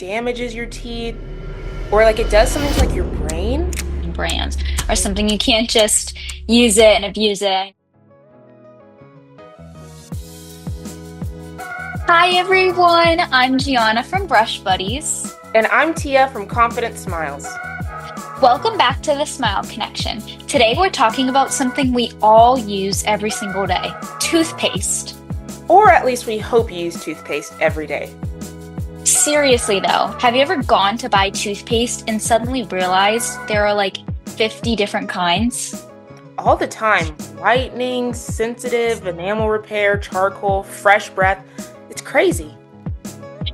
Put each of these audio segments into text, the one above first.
damages your teeth or like it does something to like your brain. Brands or something. You can't just use it and abuse it. Hi everyone, I'm Gianna from Brush Buddies. And I'm Tia from Confident Smiles. Welcome back to the Smile Connection. Today we're talking about something we all use every single day, toothpaste. Or at least we hope you use toothpaste every day. Seriously though, have you ever gone to buy toothpaste and suddenly realized there are like 50 different kinds? All the time. Whitening, sensitive, enamel repair, charcoal, fresh breath. It's crazy.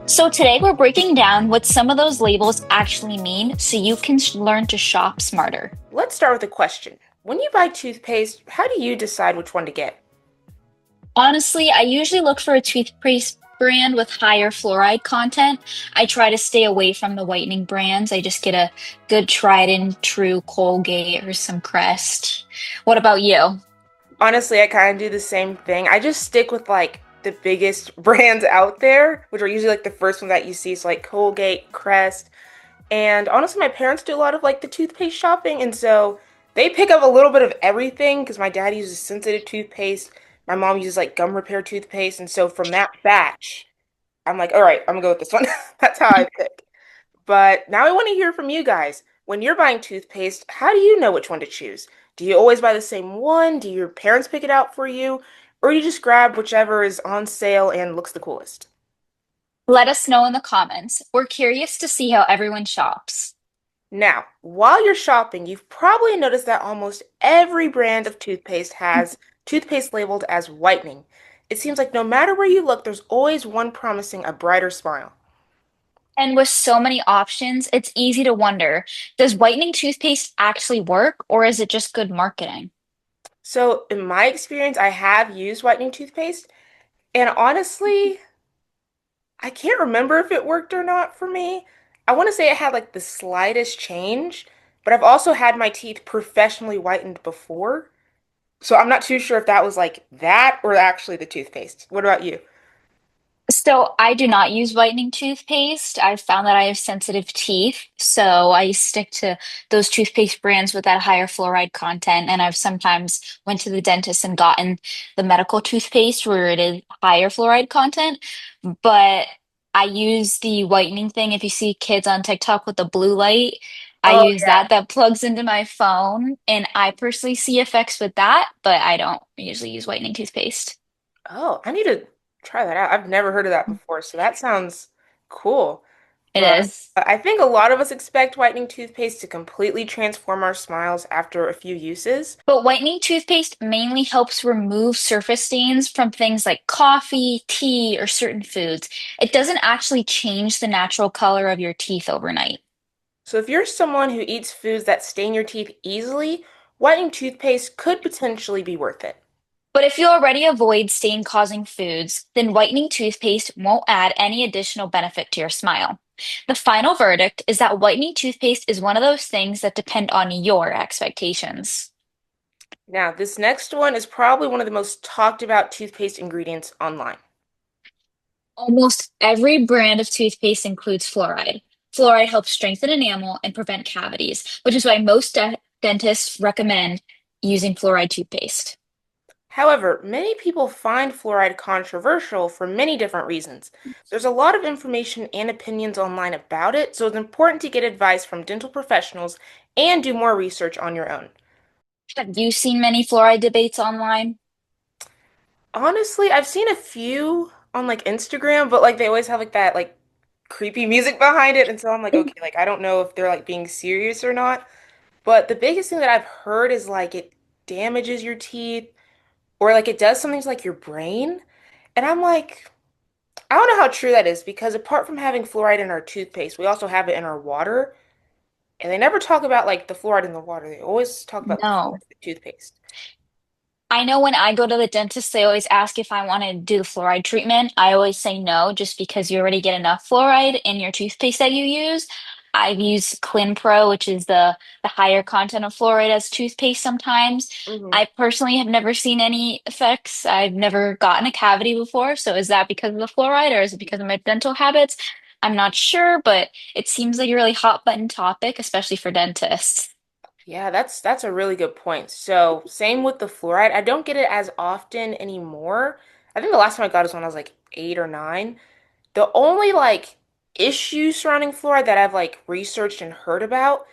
So today we're breaking down what some of those labels actually mean so you can learn to shop smarter. Let's start with a question. When you buy toothpaste, how do you decide which one to get? Honestly, I usually look for a toothpaste brand with higher fluoride content. I try to stay away from the whitening brands. I just get a good tried and true Colgate or some Crest. What about you? Honestly, I kind of do the same thing. I just stick with like the biggest brands out there, which are usually like the first one that you see. So like Colgate, Crest, and honestly, my parents do a lot of like the toothpaste shopping, and so they pick up a little bit of everything because my dad uses sensitive toothpaste, my mom uses like gum repair toothpaste, and so from that batch, I'm like, all right, I'm gonna go with this one. That's how I pick. But now I want to hear from you guys. When you're buying toothpaste, how do you know which one to choose? Do you always buy the same one? Do your parents pick it out for you? Or do you just grab whichever is on sale and looks the coolest? Let us know in the comments. We're curious to see how everyone shops. Now, while you're shopping, you've probably noticed that almost every brand of toothpaste has toothpaste labeled as whitening. It seems like no matter where you look, there's always one promising a brighter smile. And with so many options, it's easy to wonder, does whitening toothpaste actually work or is it just good marketing? So, in my experience, I have used whitening toothpaste, and honestly, I can't remember if it worked or not for me. I want to say it had like the slightest change, but I've also had my teeth professionally whitened before. So I'm not too sure if that was like that or actually the toothpaste. What about you? So I do not use whitening toothpaste. I've found that I have sensitive teeth, so I stick to those toothpaste brands with that higher fluoride content. And I've sometimes went to the dentist and gotten the medical toothpaste where it is higher fluoride content. But I use the whitening thing. If you see kids on TikTok with the blue light, I Oh, use yeah. that plugs into my phone, and I personally see effects with that, but I don't usually use whitening toothpaste. Oh, I need to try that out. I've never heard of that before, so that sounds cool. It But is. I think a lot of us expect whitening toothpaste to completely transform our smiles after a few uses. But whitening toothpaste mainly helps remove surface stains from things like coffee, tea, or certain foods. It doesn't actually change the natural color of your teeth overnight. So if you're someone who eats foods that stain your teeth easily, whitening toothpaste could potentially be worth it. But if you already avoid stain-causing foods, then whitening toothpaste won't add any additional benefit to your smile. The final verdict is that whitening toothpaste is one of those things that depend on your expectations. Now, this next one is probably one of the most talked about toothpaste ingredients online. Almost every brand of toothpaste includes fluoride. Fluoride helps strengthen enamel and prevent cavities, which is why most dentists recommend using fluoride toothpaste. However, many people find fluoride controversial for many different reasons. There's a lot of information and opinions online about it, so it's important to get advice from dental professionals and do more research on your own. Have you seen many fluoride debates online? Honestly, I've seen a few on like Instagram, but like they always have like that like creepy music behind it, and so I'm like, okay, like I don't know if they're like being serious or not. But the biggest thing that I've heard is like it damages your teeth or like it does something to like your brain. And I'm like, I don't know how true that is because apart from having fluoride in our toothpaste, we also have it in our water. And they never talk about like the fluoride in the water. They always talk about the No. fluoride in the toothpaste. I know when I go to the dentist, they always ask if I want to do the fluoride treatment. I always say no, just because you already get enough fluoride in your toothpaste that you use. I've used Clinpro, which is the higher content of fluoride as toothpaste sometimes. Hmm. I personally have never seen any effects. I've never gotten a cavity before. So is that because of the fluoride or is it because of my dental habits? I'm not sure, but it seems like a really hot button topic, especially for dentists. Yeah, that's a really good point. So, same with the fluoride. I don't get it as often anymore. I think the last time I got it was when I was like 8 or 9. The only like issue surrounding fluoride that I've like researched and heard about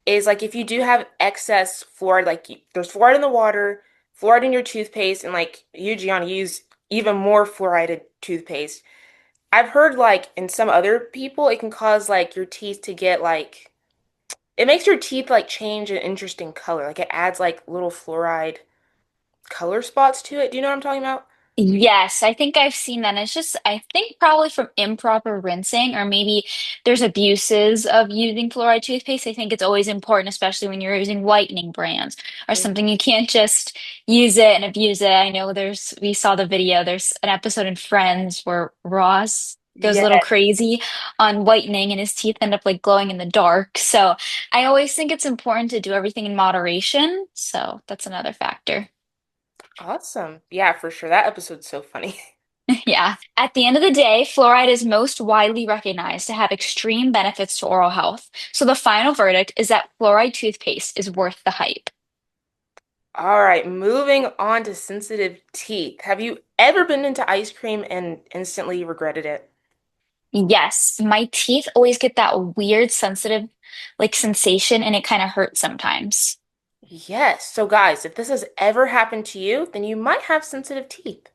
is like if you do have excess fluoride, like there's fluoride in the water, fluoride in your toothpaste, and like you, Gianna, use even more fluoridated toothpaste. I've heard like in some other people, it can cause like your teeth to get like it makes your teeth like change an interesting color. Like it adds like little fluoride color spots to it. Do you know what I'm talking about? Yes, I think I've seen that. It's just, I think probably from improper rinsing, or maybe there's abuses of using fluoride toothpaste. I think it's always important, especially when you're using whitening brands or something. Mhm. You can't just use it and abuse it. I know we saw the video, there's an episode in Friends where Ross goes a little Yes. crazy on whitening and his teeth end up like glowing in the dark. So I always think it's important to do everything in moderation. So that's another factor. Awesome. Yeah, for sure. That episode's so funny. Yeah. At the end of the day, fluoride is most widely recognized to have extreme benefits to oral health. So the final verdict is that fluoride toothpaste is worth the hype. All right, moving on to sensitive teeth. Have you ever been into ice cream and instantly regretted it? Yes, my teeth always get that weird sensitive like sensation and it kind of hurts sometimes. Yes. So, guys, if this has ever happened to you, then you might have sensitive teeth.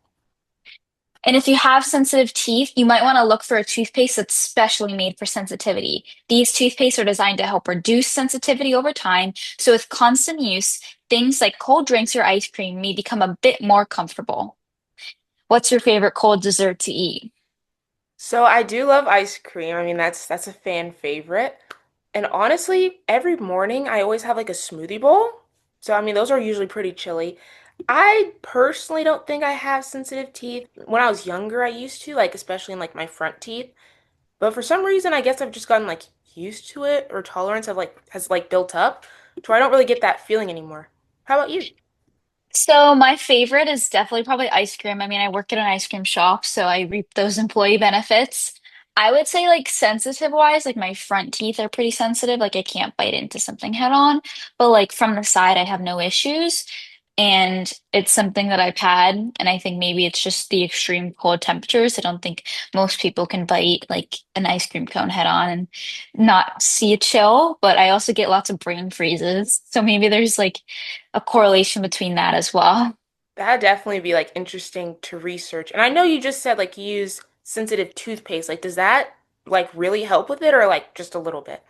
And if you have sensitive teeth, you might want to look for a toothpaste that's specially made for sensitivity. These toothpastes are designed to help reduce sensitivity over time. So with constant use, things like cold drinks or ice cream may become a bit more comfortable. What's your favorite cold dessert to eat? So, I do love ice cream. I mean, that's a fan favorite. And honestly, every morning I always have like a smoothie bowl. So, I mean, those are usually pretty chilly. I personally don't think I have sensitive teeth. When I was younger, I used to, like, especially in like my front teeth. But for some reason, I guess I've just gotten like used to it or tolerance have like has like built up to where I don't really get that feeling anymore. How about you? So my favorite is definitely probably ice cream. I mean, I work at an ice cream shop, so I reap those employee benefits. I would say like sensitive wise, like my front teeth are pretty sensitive. Like I can't bite into something head on, but like from the side, I have no issues. And it's something that I've had, and I think maybe it's just the extreme cold temperatures. I don't think most people can bite like an ice cream cone head on and not see a chill, but I also get lots of brain freezes. So maybe there's like a correlation between that as well. That'd definitely be like interesting to research. And I know you just said like you use sensitive toothpaste. Like, does that like really help with it or like just a little bit?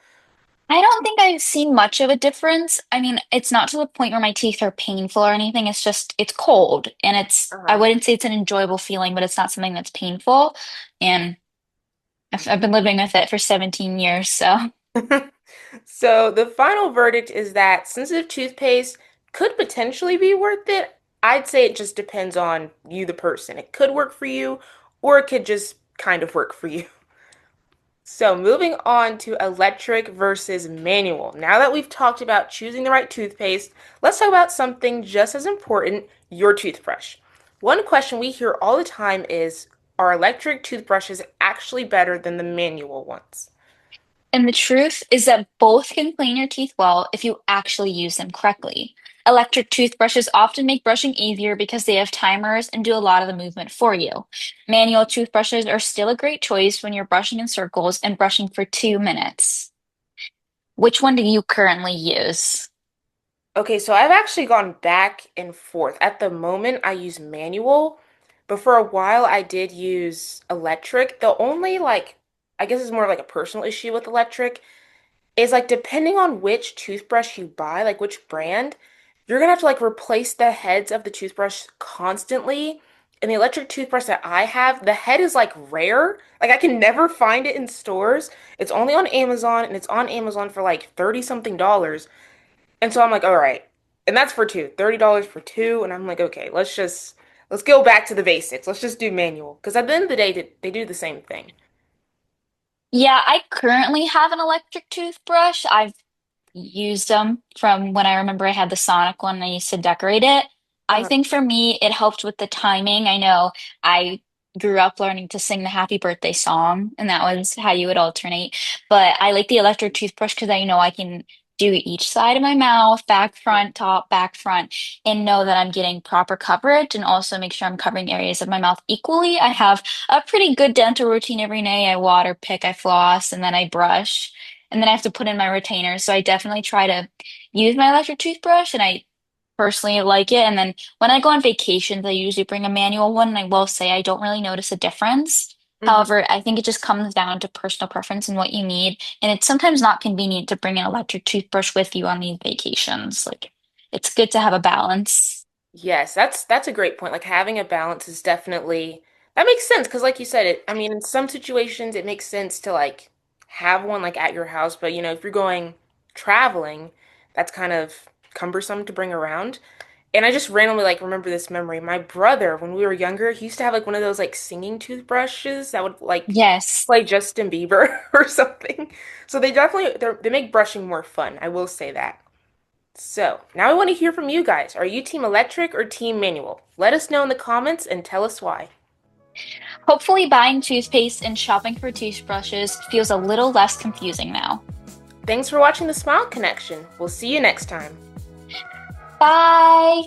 I don't think I've seen much of a difference. I mean, it's not to the point where my teeth are painful or anything. It's just, it's cold and I Uh-huh. wouldn't say it's an enjoyable feeling, but it's not something that's painful. And I've been living with it for 17 years. So So the final verdict is that sensitive toothpaste could potentially be worth it. I'd say it just depends on you, the person. It could work for you, or it could just kind of work for you. So moving on to electric versus manual. Now that we've talked about choosing the right toothpaste, let's talk about something just as important, your toothbrush. One question we hear all the time is, are electric toothbrushes actually better than the manual ones? And the truth is that both can clean your teeth well if you actually use them correctly. Electric toothbrushes often make brushing easier because they have timers and do a lot of the movement for you. Manual toothbrushes are still a great choice when you're brushing in circles and brushing for 2 minutes. Which one do you currently use? Okay, so I've actually gone back and forth. At the moment, I use manual, but for a while I did use electric. The only like, I guess it's more of like a personal issue with electric is like depending on which toothbrush you buy, like which brand, you're gonna have to like replace the heads of the toothbrush constantly. And the electric toothbrush that I have, the head is like rare. Like I can never find it in stores. It's only on Amazon and it's on Amazon for like 30 something dollars. And so I'm like, all right. And that's for two, $30 for two. And I'm like, okay, let's go back to the basics. Let's just do manual. Because at the end of the day, they do the same thing. Yeah, I currently have an electric toothbrush. I've used them from when I remember I had the Sonic one. I used to decorate it. I Uh, think for me, it helped with the timing. I know I grew up learning to sing the happy birthday song, and that was how you would alternate. But I like the electric toothbrush because I know I can do each side of my mouth, back, front, top, back, front, and know that I'm getting proper coverage and also make sure I'm covering areas of my mouth equally. I have a pretty good dental routine every day. I water pick, I floss, and then I brush. And then I have to put in my retainer. So I definitely try to use my electric toothbrush, and I personally like it. And then when I go on vacations, I usually bring a manual one, and I will say I don't really notice a difference. Hmm. However, I think it just comes down to personal preference and what you need. And it's sometimes not convenient to bring an electric toothbrush with you on these vacations. Like, it's good to have a balance. Yes, that's a great point. Like having a balance is definitely that makes sense because like you said it, I mean in some situations it makes sense to like have one like at your house, but if you're going traveling, that's kind of cumbersome to bring around. And I just randomly like remember this memory. My brother, when we were younger, he used to have like one of those like singing toothbrushes that would like Yes. play Justin Bieber or something. So they make brushing more fun. I will say that. So, now I want to hear from you guys. Are you team electric or team manual? Let us know in the comments and tell us why. Hopefully, buying toothpaste and shopping for toothbrushes feels a little less confusing now. Thanks for watching the Smile Connection. We'll see you next time. Bye.